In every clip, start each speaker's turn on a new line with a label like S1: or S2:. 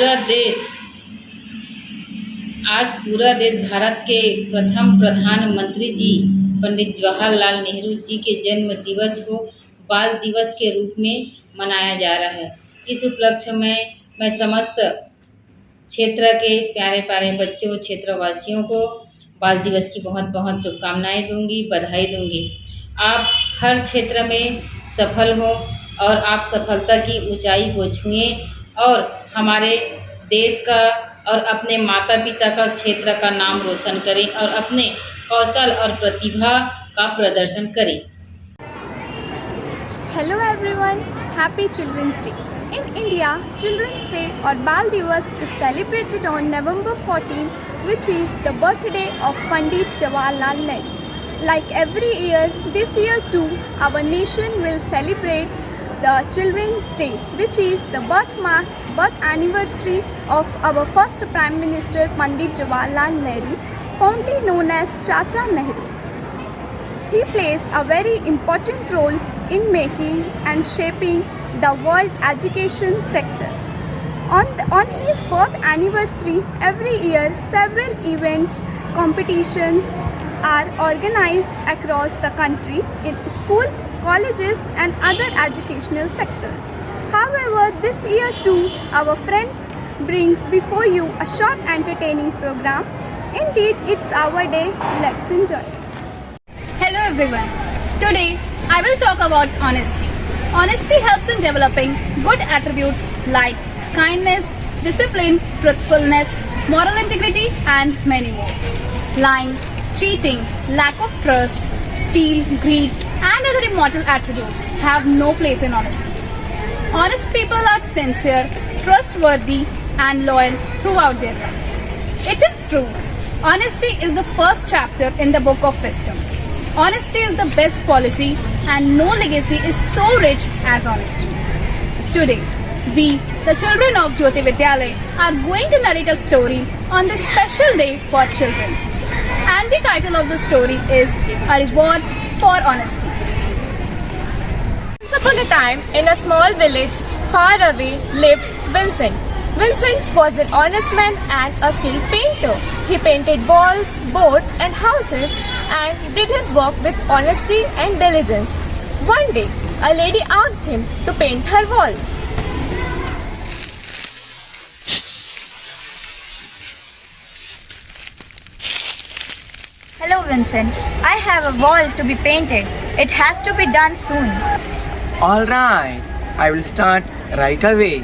S1: पूरा देश आज पूरा देश भारत के प्रथम प्रधानमंत्री जी पंडित जवाहरलाल नेहरू जी के जन्म दिवस को बाल दिवस के रूप में मनाया जा रहा है। इस उपलक्ष्य में मैं समस्त क्षेत्र के प्यारे प्यारे बच्चों क्षेत्रवासियों को बाल दिवस की बहुत बहुत शुभकामनाएं दूंगी, बधाई दूंगी। आप हर क्षेत्र में सफल हो और आप सफलता की ऊंचाई को छुएं और हमारे देश का और अपने माता पिता का क्षेत्र का नाम रोशन करें और अपने कौशल और प्रतिभा का प्रदर्शन करें।
S2: Hello everyone, Happy Children's Day. In India, Children's Day or Bal Divas is celebrated on November 14, which is the birthday of Pandit Jawaharlal Nehru. Like every year, this year too, our nation will celebrate the Children's Day, which is the birth anniversary of our first Prime Minister Pandit Jawaharlal Nehru, fondly known as Chacha Nehru. He plays a very important role in making and shaping the world education sector. On his birth anniversary, every year several events, competitions are organized across the country in school, colleges and other educational sectors. However, this year too, our friends brings before you a short entertaining program. Indeed, it's our day. Let's enjoy.
S3: Hello everyone. Today I will talk about honesty. Honesty helps in developing good attributes like kindness, discipline, truthfulness, moral integrity and many more. Lying, cheating, lack of trust, steal, greed and other immortal attributes have no place in honesty. Honest people are sincere, trustworthy and loyal throughout their life. It is true. Honesty is the first chapter in the book of wisdom. Honesty is the best policy and no legacy is so rich as honesty. Today, we, the children of Jyoti Vidyalaya, are going to narrate a story on this special day for children. And the title of the story is A Reward for Honesty.
S4: Once upon a time, in a small village far away, lived Vincent. Vincent was an honest man and a skilled painter. He painted walls, boats and houses and did his work with honesty and diligence. One day, a lady asked him to paint her wall.
S5: Hello Vincent, I have a wall to be painted. It has to be done soon.
S6: Alright, I will start right away.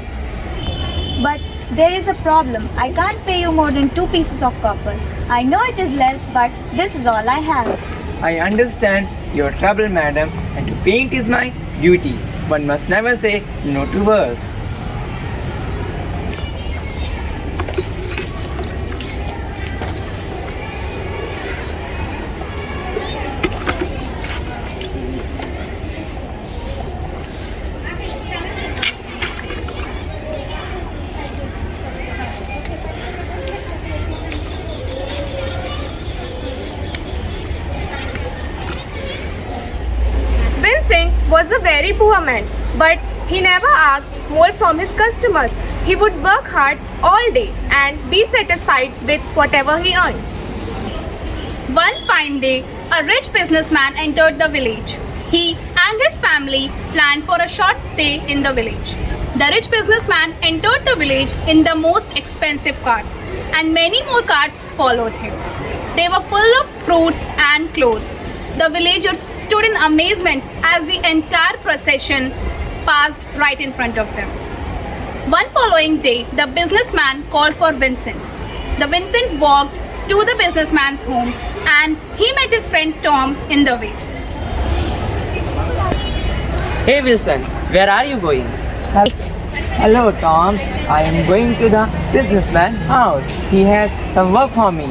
S5: But there is a problem. I can't pay you more than 2 pieces of copper. I know it is less, but this is all I have.
S6: I understand your trouble, madam, and to paint is my duty. One must never say no to work.
S4: Vincent was a very poor man, but he never asked more from his customers. He would work hard all day and be satisfied with whatever he earned.
S3: One fine day, a rich businessman entered the village. He and his family planned for a short stay in the village. The rich businessman entered the village in the most expensive cart, and many more carts followed him. They were full of fruits and clothes. The villagers stood in amazement as the entire procession passed right in front of them. One following day, the businessman called for Vincent. The Vincent walked to the businessman's home and he met his friend Tom in the way.
S6: Hey Wilson, where are you going? Hello Tom, I am going to the businessman's house. He has some work for me.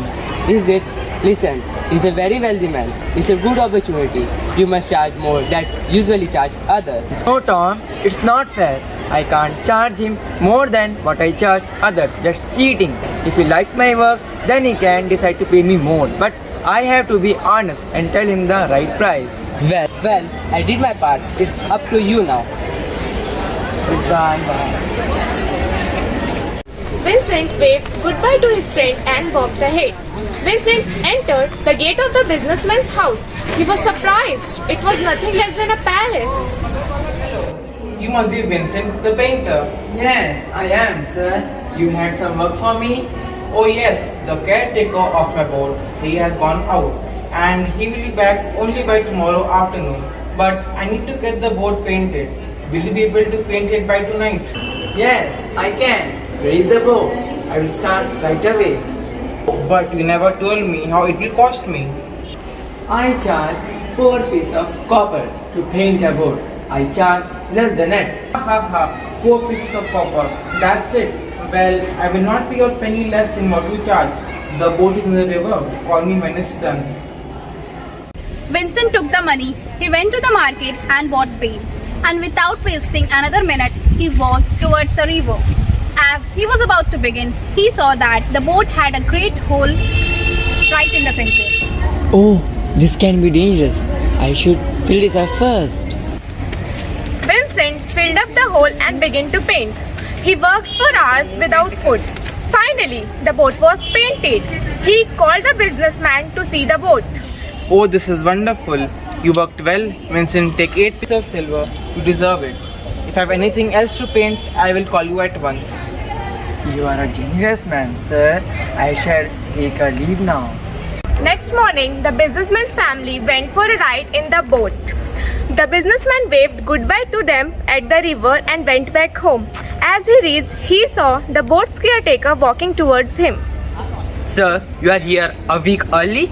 S6: Is it? Listen, he's a very wealthy man. It's a good opportunity. You must charge more than usually charge others. No Tom, it's not fair. I can't charge him more than what I charge others. That's cheating. If he likes my work, then he can decide to pay me more. But I have to be honest and tell him the right price. Well, I did my part. It's up to you now. Goodbye.
S4: Vincent waved goodbye to his friend and walked ahead. Vincent entered the gate of the businessman's house. He was surprised. It was nothing less than a palace.
S6: You must be Vincent the painter. Yes, I am, sir. You had some work for me? Oh yes, the caretaker of my boat, he has gone out and he will be back only by tomorrow afternoon. But I need to get the boat painted. Will you be able to paint it by tonight? Yes, I can. Where is the boat? I will start right away. But you never told me how it will cost me. I charge 4 pieces of copper to paint a boat. I charge less than it. Ha ha ha, 4 pieces of copper. That's it. Well, I will not pay a penny less than what you charge. The boat is in the river. Call me when it's done.
S3: Vincent took the money, he went to the market and bought paint. And without wasting another minute, he walked towards the river. As he was about to begin, he saw that the boat had a great hole right in the center.
S6: Oh, this can be dangerous. I should fill this up first.
S4: Vincent filled up the hole and began to paint. He worked for hours without food. Finally, the boat was painted. He called the businessman to see the boat.
S6: Oh, this is wonderful. You worked well, Vincent. Take 8 pieces of silver. You deserve it. If I have anything else to paint, I will call you at once. You are a generous man, sir. I shall take a leave now.
S4: Next morning, the businessman's family went for a ride in the boat. The businessman waved goodbye to them at the river and went back home. As he reached, he saw the boat's caretaker walking towards him.
S6: Sir, you are here a week early?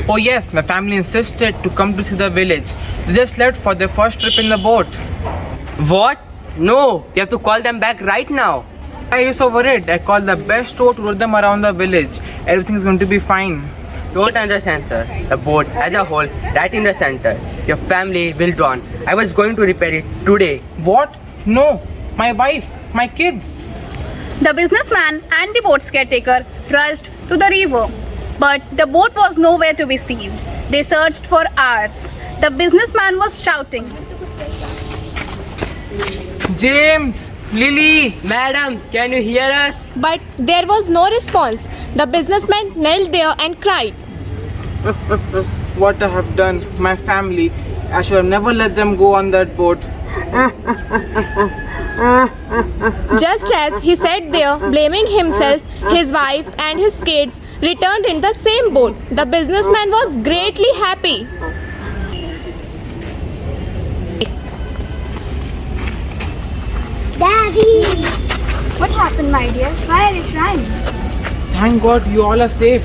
S6: Oh yes, my family insisted to come to see the village. They just left for their first trip in the boat. What? No, you have to call them back right now. Why are you so worried? I called the best tow to roll them around the village. Everything is going to be fine. Don't understand, sir. The boat has a hole right in the center. Your family will drown. I was going to repair it today. What? No. My wife, my kids.
S3: The businessman and the boat's caretaker rushed to the river, but the boat was nowhere to be seen. They searched for hours. The businessman was shouting,
S6: James, Lily, madam, can you hear us?
S4: But there was no response. The businessman knelt there and cried.
S6: What I have done, my family. I should have never let them go on that boat.
S4: Just as he sat there, blaming himself, his wife and his kids returned in the same boat. The businessman was greatly happy.
S5: Daddy! What happened, my dear? Why are you crying?
S6: Thank God you all are safe.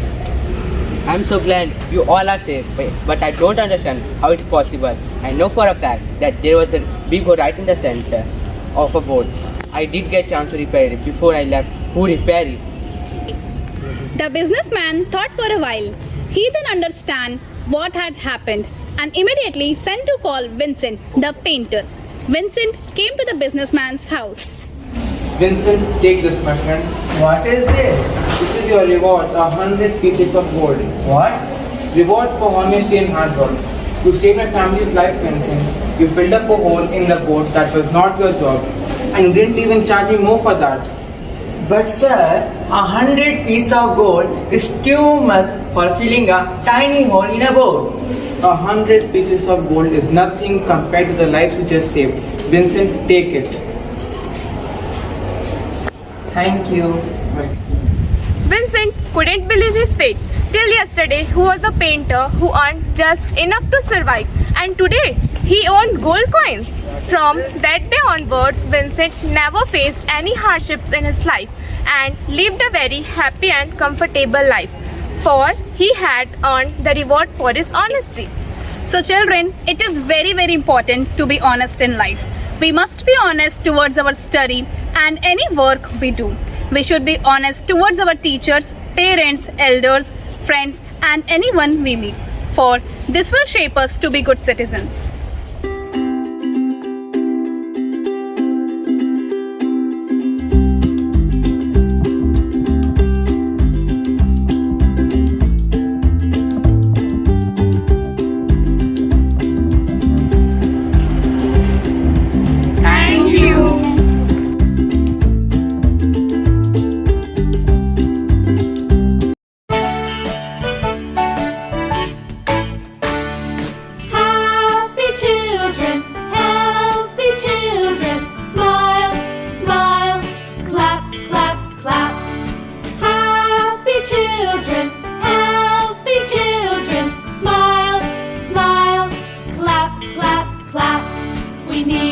S7: I'm so glad you all are safe, but I don't understand how it's possible. I know for a fact that there was a big hole right in the center of a boat. I did get a chance to repair it before I left. Who repaired it?
S3: The businessman thought for a while. He then understood what had happened and immediately sent to call Vincent, the painter. Vincent came to the businessman's house.
S6: Vincent, take this, my friend.
S7: What is this?
S6: This is your reward, 100 pieces of gold.
S7: What?
S6: Reward for honesty and hard work. You saved my family's life, Vincent. You filled up a hole in the boat that was not your job. And you didn't even charge me more for that.
S7: But sir, 100 pieces of gold is too much for filling a tiny hole in a boat.
S6: 100 pieces of gold is nothing compared to the lives you just saved. Vincent, take it.
S7: Thank you.
S4: Vincent couldn't believe his fate. Till yesterday, he was a painter who earned just enough to survive, and today he owned gold coins. From that day onwards, Vincent never faced any hardships in his life and lived a very happy and comfortable life, for he had earned the reward for his honesty.
S3: So children, it is very important to be honest in life. We must be honest towards our study and any work we do. We should be honest towards our teachers, parents, elders, friends and anyone we meet, for this will shape us to be good citizens.
S4: Thank you.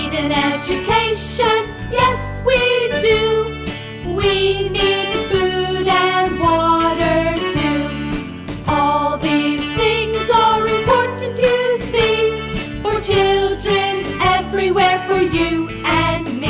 S8: need an education, yes we do. We need food and water too. All these things are important to see, for children everywhere, for you and me.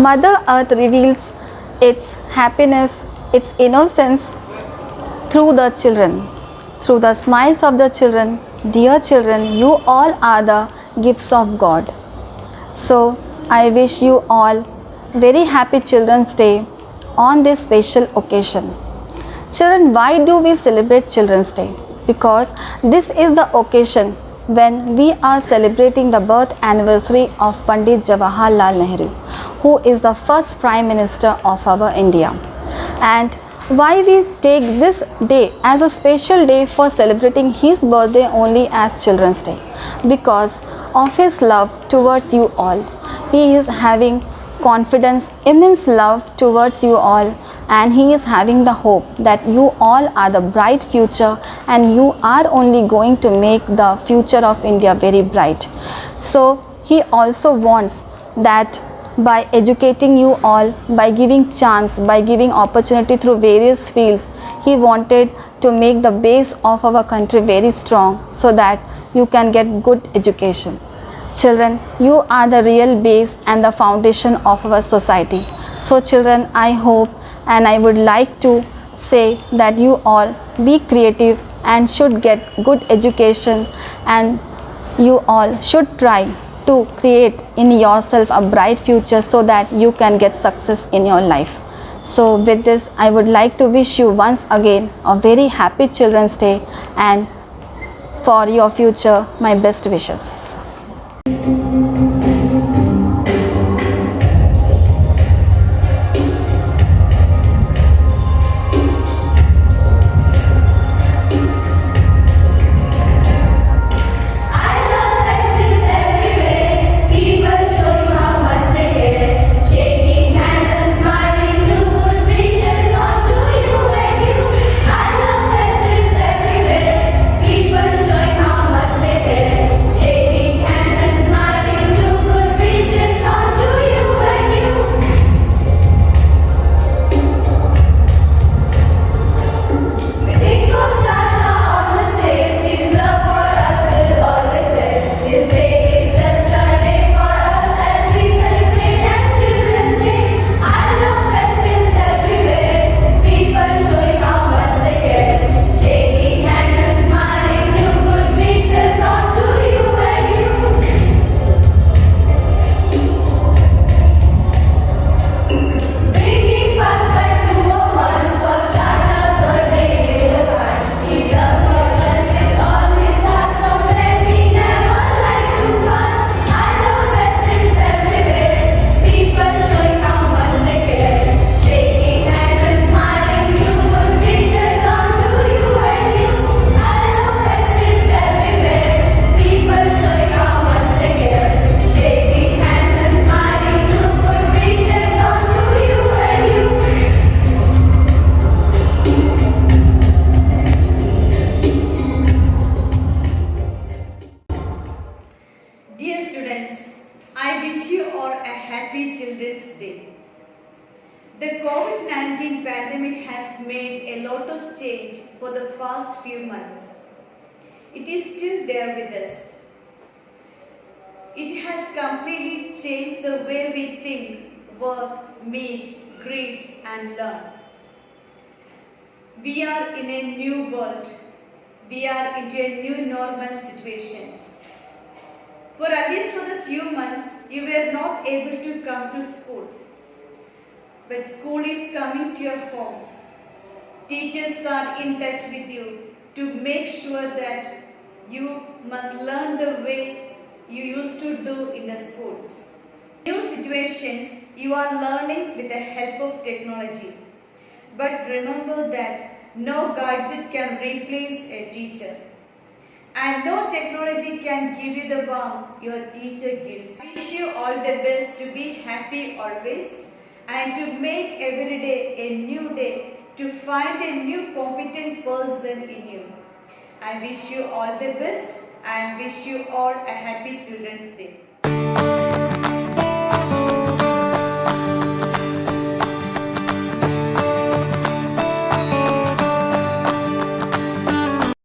S3: Mother Earth reveals its happiness, its innocence through the children, through the smiles of the children. Dear children, you all are the gifts of God. So, I wish you all very happy Children's Day on this special occasion. Children, why do we celebrate Children's Day? Because this is the occasion when we are celebrating the birth anniversary of Pandit Jawaharlal Nehru, who is the first Prime Minister of our India. And why we take this day as a special day for celebrating his birthday only as Children's Day? Because of his love towards you all. He is having confidence, immense love towards you all, and he is having the hope that you all are the bright future and you are only going to make the future of India very bright. So he also wants that by educating you all, by giving chance, by giving opportunity through various fields, he wanted to make the base of our country very strong so that you can get good education. Children, you are the real base and the foundation of our society. So children, I hope and I would like to say that you all be creative and should get good education, and you all should try to create in yourself a bright future so that you can get success in your life. So with this, I would like to wish you once again a very happy Children's Day, and for your future, my best wishes.
S9: Dear students, I wish you all a happy Children's Day. The COVID-19 pandemic has made a lot of change for the past few months. It is still there with us. It has completely changed the way we think, work, meet, greet and learn. We are in a new world. We are into a new normal situations. For at least for the few months, you were not able to come to school. But school is coming to your homes. Teachers are in touch with you to make sure that you must learn the way you used to do in the schools. New situations you are learning with the help of technology. But remember that no gadget can replace a teacher. And no technology can give you the warmth your teacher gives. I wish you all the best to be happy always and to make every day a new day, to find a new competent person in you. I wish you all the best and wish you all a happy Children's Day.